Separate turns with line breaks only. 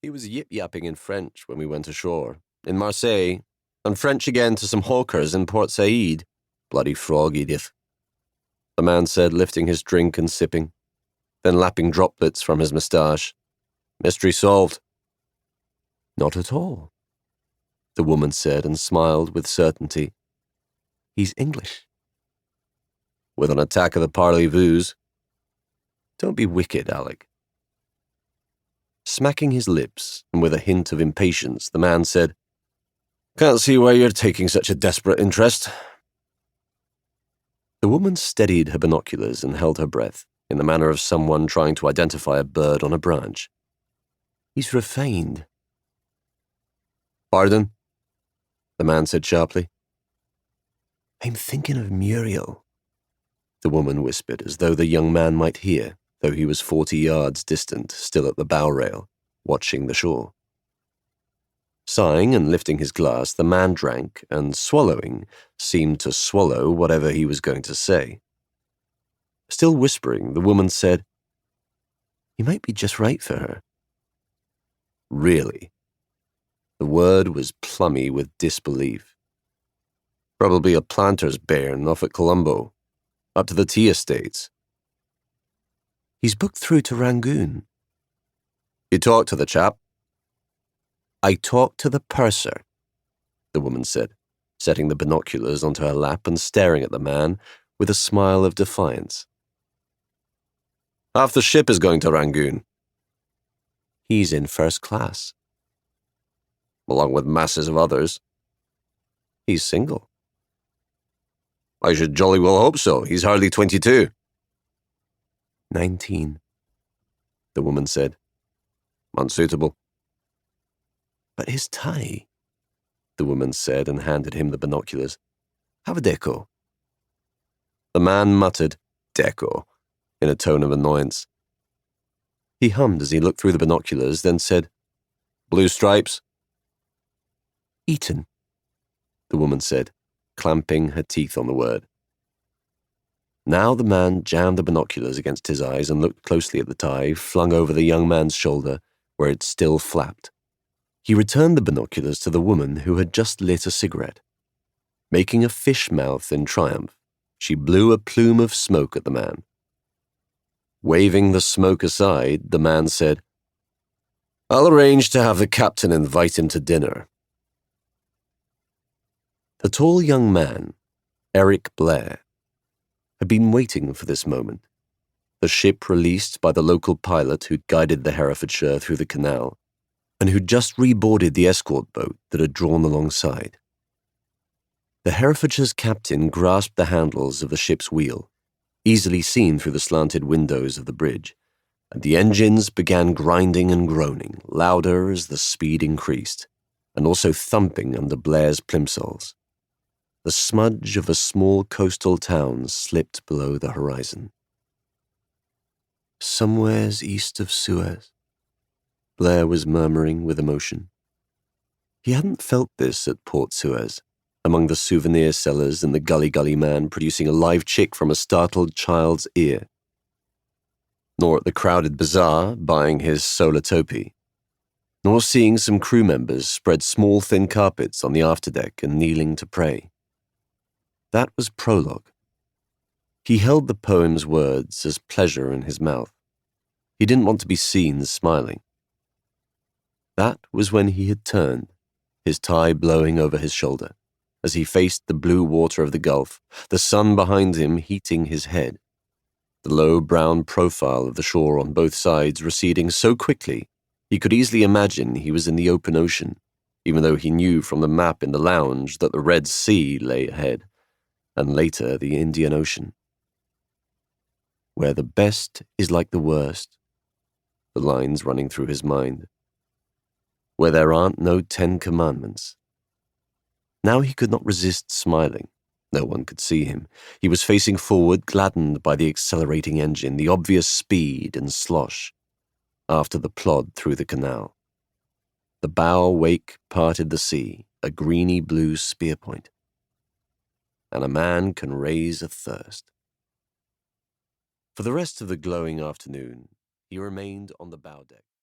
He was yip-yapping in French when we went ashore, in Marseille, and French again to some hawkers in Port Said. Bloody frog, Edith, the man said, lifting his drink and sipping, then lapping droplets from his moustache. Mystery solved. Not at all, the woman said, and smiled with certainty. He's English. With an attack of the parlez-vous. Don't be wicked, Alec. Smacking his lips, and with a hint of impatience, the man said, Can't see why you're taking such a desperate interest. The woman steadied her binoculars and held her breath, in the manner of someone trying to identify a bird on a branch. He's refined. Pardon? The man said sharply. I'm thinking of Muriel, the woman whispered, as though the young man might hear, though he was 40 yards distant, still at the bow rail, watching the shore. Sighing and lifting his glass, the man drank, and swallowing, seemed to swallow whatever he was going to say. Still whispering, the woman said, He might be just right for her. Really? The word was plummy with disbelief. Probably a planter's bairn off at Colombo, up to the tea estates. He's booked through to Rangoon. You talked to the chap? I talked to the purser, the woman said, setting the binoculars onto her lap and staring at the man with a smile of defiance. Half the ship is going to Rangoon. He's in first class. Along with masses of others. He's single. I should jolly well hope so. He's hardly 22. 19, the woman said. Unsuitable. But his tie, the woman said and handed him the binoculars. Have a deco. The man muttered, Deco, in a tone of annoyance. He hummed as he looked through the binoculars, then said, Blue stripes? Eton, the woman said, clamping her teeth on the word. Now the man jammed the binoculars against his eyes and looked closely at the tie flung over the young man's shoulder, where it still flapped. He returned the binoculars to the woman who had just lit a cigarette. Making a fish mouth in triumph, she blew a plume of smoke at the man. Waving the smoke aside, the man said, I'll arrange to have the captain invite him to dinner. The tall young man, Eric Blair, had been waiting for this moment. The ship released by the local pilot who'd guided the Herefordshire through the canal, and who'd just reboarded the escort boat that had drawn alongside. The Herefordshire's captain grasped the handles of the ship's wheel, easily seen through the slanted windows of the bridge, and the engines began grinding and groaning, louder as the speed increased, and also thumping under Blair's plimsolls. The smudge of a small coastal town slipped below the horizon. Somewheres east of Suez, Blair was murmuring with emotion. He hadn't felt this at Port Suez, among the souvenir sellers and the gully man producing a live chick from a startled child's ear. Nor at the crowded bazaar buying his solatopi. Nor seeing some crew members spread small thin carpets on the afterdeck and kneeling to pray. That was prologue. He held the poem's words as pleasure in his mouth. He didn't want to be seen smiling. That was when he had turned, his tie blowing over his shoulder, as he faced the blue water of the Gulf, the sun behind him heating his head, the low brown profile of the shore on both sides receding so quickly he could easily imagine he was in the open ocean, even though he knew from the map in the lounge that the Red Sea lay ahead, and later the Indian Ocean. Where the best is like the worst, the lines running through his mind. Where there aren't no 10 commandments. Now he could not resist smiling. No one could see him. He was facing forward, gladdened by the accelerating engine, the obvious speed and slosh, after the plod through the canal. The bow wake parted the sea, a greeny blue spear point. And a man can raise a thirst. For the rest of the glowing afternoon, he remained on the bow deck.